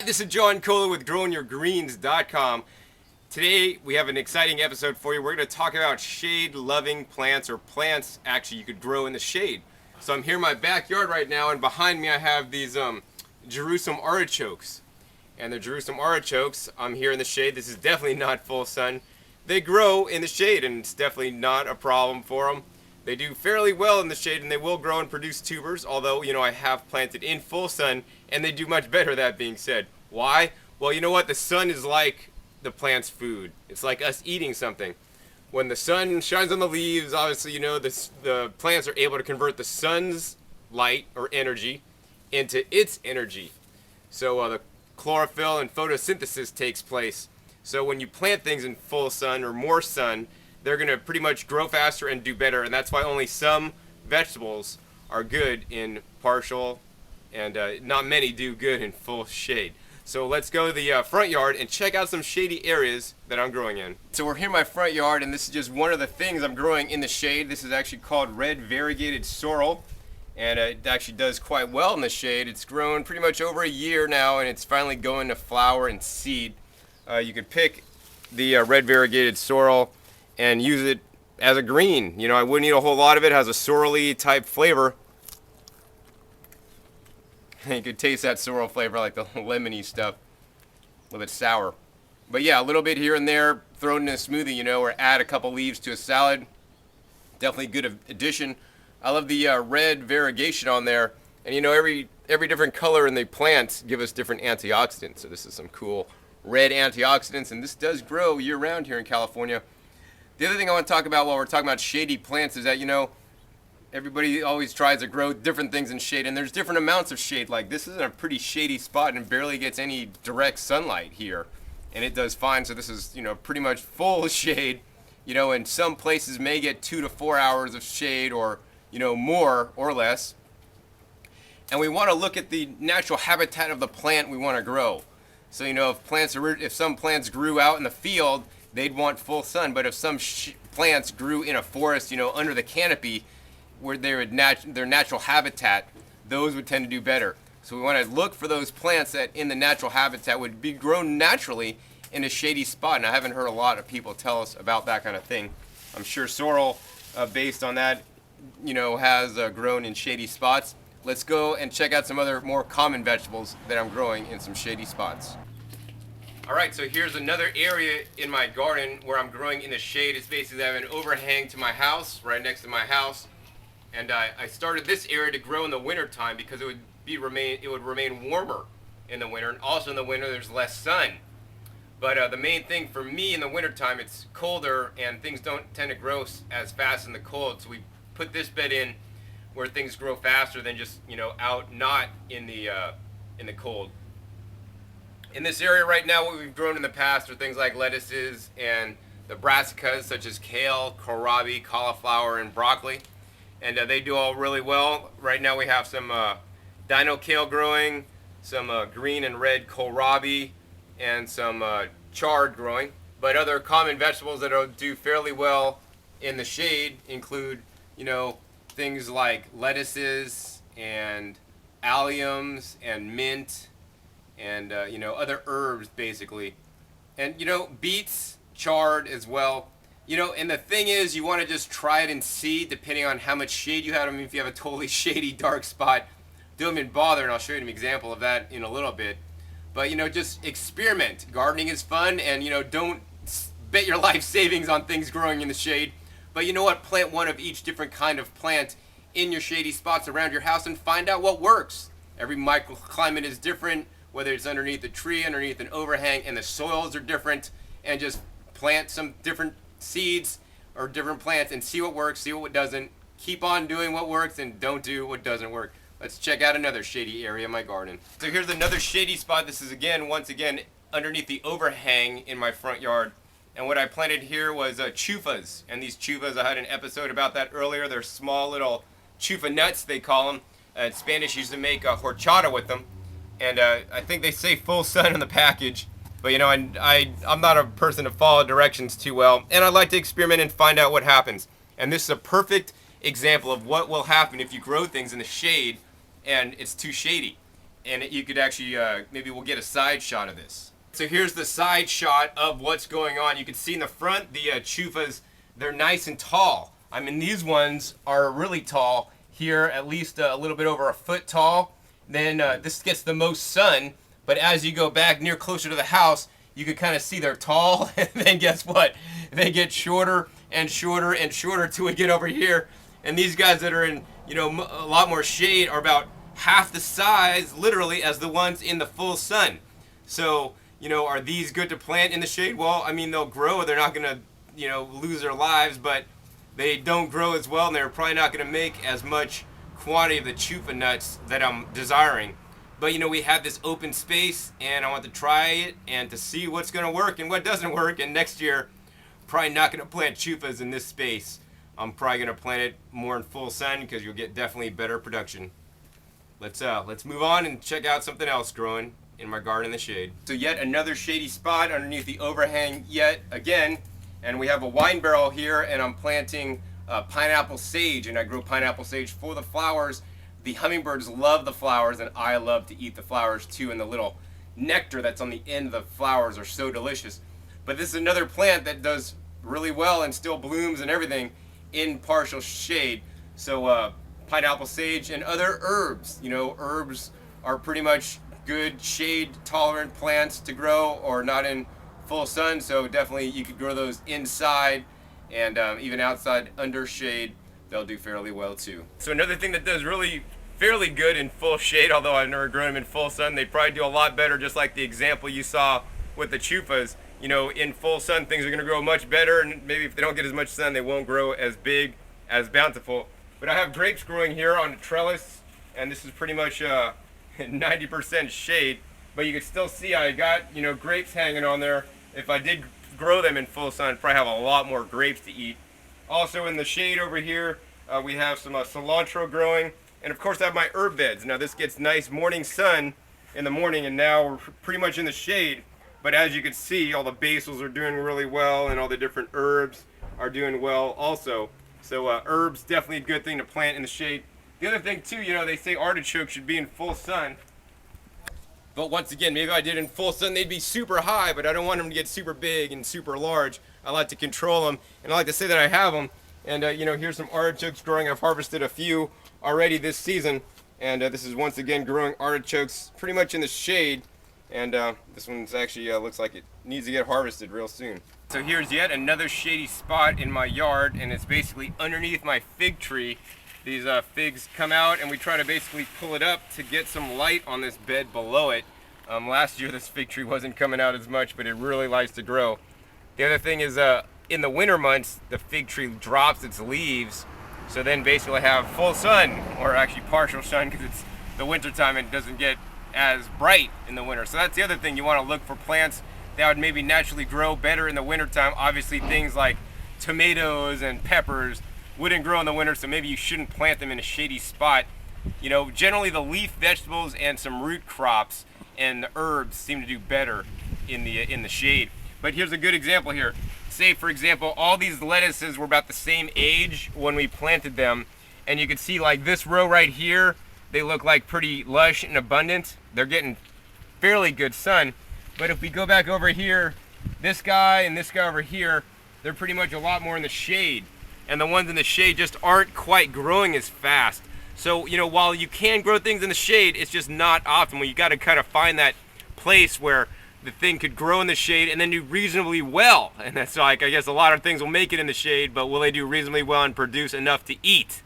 This is John Kohler with GrowingYourGreens.com. Today we have an exciting episode for you. We're going to talk about shade-loving plants, or plants actually you could grow in the shade. So I'm here in my backyard right now, and behind me I have these Jerusalem artichokes. And the Jerusalem artichokes, I'm here in the shade. This is definitely not full sun. They grow in the shade, and it's definitely not a problem for them. They do fairly well in the shade, and they will grow and produce tubers, although, I have planted in full sun, and they do much better, that being said. Why? Well, you know what? The sun is like the plant's food. It's like us eating something. When the sun shines on the leaves, obviously, the plants are able to convert the sun's light or energy into its energy. So the chlorophyll and photosynthesis takes place. So when you plant things in full sun or more sun, they're going to pretty much grow faster and do better. And that's why only some vegetables are good in partial, and not many do good in full shade. So let's go to the front yard and check out some shady areas that I'm growing in. So we're here in my front yard, and this is just one of the things I'm growing in the shade. This is actually called red variegated sorrel, and it actually does quite well in the shade. It's grown pretty much over a year now, and it's finally going to flower and seed. You could pick the red variegated sorrel and use it as a green. I wouldn't eat a whole lot of it. It has a sorrel-y type flavor. You could taste that sorrel flavor, like the lemony stuff. A little bit sour. But yeah, a little bit here and there, throw it in a smoothie, or add a couple leaves to a salad. Definitely good addition. I love the red variegation on there. And every different color in the plants give us different antioxidants. So this is some cool red antioxidants, and this does grow year-round here in California. The other thing I want to talk about while we're talking about shady plants is that, everybody always tries to grow different things in shade, and there's different amounts of shade. Like, this is in a pretty shady spot and barely gets any direct sunlight here, and it does fine. So this is, pretty much full shade, and some places may get 2 to 4 hours of shade, or, more or less. And we want to look at the natural habitat of the plant we want to grow. So, if some plants grew out in the field, they'd want full sun. But if some plants grew in a forest, under the canopy, where their natural habitat, those would tend to do better. So we want to look for those plants that in the natural habitat would be grown naturally in a shady spot. And I haven't heard a lot of people tell us about that kind of thing. I'm sure sorrel, based on that, has grown in shady spots. Let's go and check out some other more common vegetables that I'm growing in some shady spots. Alright, so here's another area in my garden where I'm growing in the shade. It's basically, I have an overhang to my house, right next to my house. And I started this area to grow in the winter time because it would remain warmer in the winter. And also in the winter there's less sun. But the main thing for me in the winter time, it's colder and things don't tend to grow as fast in the cold. So we put this bed in where things grow faster than just, out not in the cold. In this area right now, what we've grown in the past are things like lettuces and the brassicas, such as kale, kohlrabi, cauliflower, and broccoli. And they do all really well. Right now we have some dino kale growing, some green and red kohlrabi, and some chard growing. But other common vegetables that do fairly well in the shade include, things like lettuces and alliums and mint and other herbs, basically. And beets, chard as well. And the thing is, you want to just try it and see, depending on how much shade you have. I mean, if you have a totally shady dark spot, don't even bother, and I'll show you an example of that in a little bit. But just experiment. Gardening is fun, and don't bet your life savings on things growing in the shade. But you know what? Plant one of each different kind of plant in your shady spots around your house and find out what works. Every microclimate is different, whether it's underneath a tree, underneath an overhang, and the soils are different. And just plant some different seeds or different plants and see what works, see what doesn't. Keep on doing what works and don't do what doesn't work. Let's check out another shady area in my garden. So here's another shady spot. This is once again, underneath the overhang in my front yard. And what I planted here was chufas. And these chufas, I had an episode about that earlier. They're small little chufa nuts, they call them. In Spanish, used to make horchata with them. And I think they say full sun on the package. But I'm not a person to follow directions too well. And I like to experiment and find out what happens. And this is a perfect example of what will happen if you grow things in the shade and it's too shady. and you could actually, maybe we'll get a side shot of this. So here's the side shot of what's going on. You can see in the front, the Chufas, they're nice and tall. I mean, these ones are really tall here, at least a little bit over a foot tall. Then this gets the most sun, but as you go back near closer to the house, you can kind of see they're tall, and then guess what? They get shorter and shorter and shorter till we get over here. And these guys that are in, you know, a lot more shade are about half the size, literally, as the ones in the full sun. So, you know, are these good to plant in the shade? Well, I mean, they'll grow. They're not going to, you know, lose their lives, but they don't grow as well, and they're probably not going to make as much quantity of the chufa nuts that I'm desiring. But, you know, we have this open space, and I want to try it and to see what's going to work and what doesn't work. And next year, probably not going to plant chufas in this space. I'm probably going to plant it more in full sun because you'll get definitely better production. Let's move on and check out something else growing in my garden in the shade. So yet another shady spot underneath the overhang yet again. And we have a wine barrel here, and I'm planting pineapple sage, and I grow pineapple sage for the flowers. The hummingbirds love the flowers, and I love to eat the flowers too, and the little nectar that's on the end of the flowers are so delicious. But this is another plant that does really well and still blooms and everything in partial shade. So pineapple sage and other herbs. You know, herbs are pretty much good shade tolerant plants to grow, or not in full sun, so definitely you could grow those inside, and even outside under shade they'll do fairly well too. So another thing that does really fairly good in full shade, although I've never grown them in full sun, they probably do a lot better, just like the example you saw with the chufas. You know, in full sun things are going to grow much better, and maybe if they don't get as much sun they won't grow as big, as bountiful. But I have grapes growing here on a trellis, and this is pretty much 90% shade, but you can still see I got, you know, grapes hanging on there. If I did grow them in full sun, I'd probably have a lot more grapes to eat. Also in the shade over here, we have some cilantro growing, and of course I have my herb beds. Now this gets nice morning sun in the morning, and now we're pretty much in the shade, but as you can see, all the basils are doing really well, and all the different herbs are doing well also. So herbs, definitely a good thing to plant in the shade. The other thing too, you know, they say artichokes should be in full sun. But once again, maybe if I did in full sun, they'd be super high, but I don't want them to get super big and super large. I like to control them, and I like to say that I have them. And you know, here's some artichokes growing. I've harvested a few already this season, and this is once again growing artichokes pretty much in the shade. And this one's actually looks like it needs to get harvested real soon. So here's yet another shady spot in my yard, and it's basically underneath my fig tree. These figs come out, and we try to basically pull it up to get some light on this bed below it. Last year this fig tree wasn't coming out as much, but it really likes to grow. The other thing is in the winter months, the fig tree drops its leaves, so then basically have full sun, or actually partial sun, because it's the winter time and it doesn't get as bright in the winter. So that's the other thing, you want to look for plants that would maybe naturally grow better in the winter time. Obviously things like tomatoes and peppers wouldn't grow in the winter, so maybe you shouldn't plant them in a shady spot. You know, generally the leaf vegetables and some root crops and the herbs seem to do better in the shade. But here's a good example here. Say for example, all these lettuces were about the same age when we planted them, and you can see like this row right here, they look like pretty lush and abundant. They're getting fairly good sun. But if we go back over here, this guy and this guy over here, they're pretty much a lot more in the shade. And the ones in the shade just aren't quite growing as fast. So, you know, while you can grow things in the shade, it's just not optimal. You got to kind of find that place where the thing could grow in the shade and then do reasonably well. And that's like, I guess a lot of things will make it in the shade, but will they do reasonably well and produce enough to eat?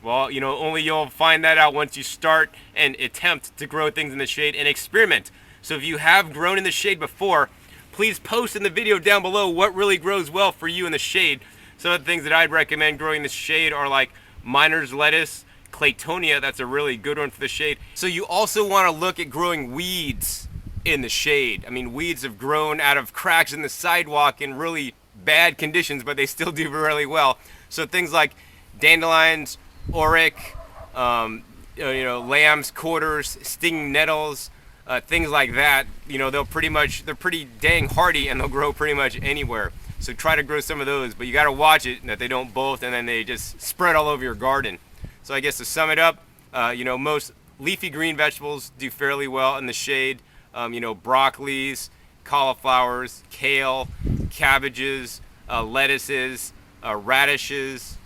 Well, you know, only you'll find that out once you start and attempt to grow things in the shade and experiment. So if you have grown in the shade before, please post in the video down below what really grows well for you in the shade. Some of the things that I'd recommend growing in the shade are like miner's lettuce, Claytonia, that's a really good one for the shade. So you also want to look at growing weeds in the shade. I mean, weeds have grown out of cracks in the sidewalk in really bad conditions, but they still do really well. So things like dandelions, auric, you know, lamb's quarters, stinging nettles, things like that. You know, they're pretty dang hardy, and they'll grow pretty much anywhere. So try to grow some of those, but you got to watch it that they don't bolt and then they just spread all over your garden. So I guess to sum it up, you know, most leafy green vegetables do fairly well in the shade. You know, broccolis, cauliflowers, kale, cabbages, lettuces, radishes,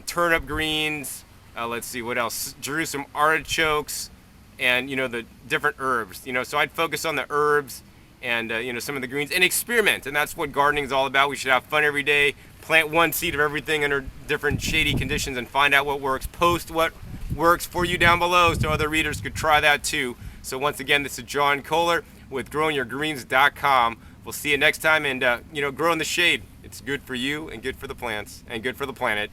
turnip greens. Let's see what else. Jerusalem artichokes, and you know, the different herbs. You know, so I'd focus on the herbs and you know, some of the greens and experiment. And that's what gardening is all about. We should have fun every day. Plant one seed of everything under different shady conditions and find out what works. Post what works for you down below so other readers could try that too. So once again, this is John Kohler with growingyourgreens.com. We'll see you next time, and you know, grow in the shade. It's good for you and good for the plants and good for the planet.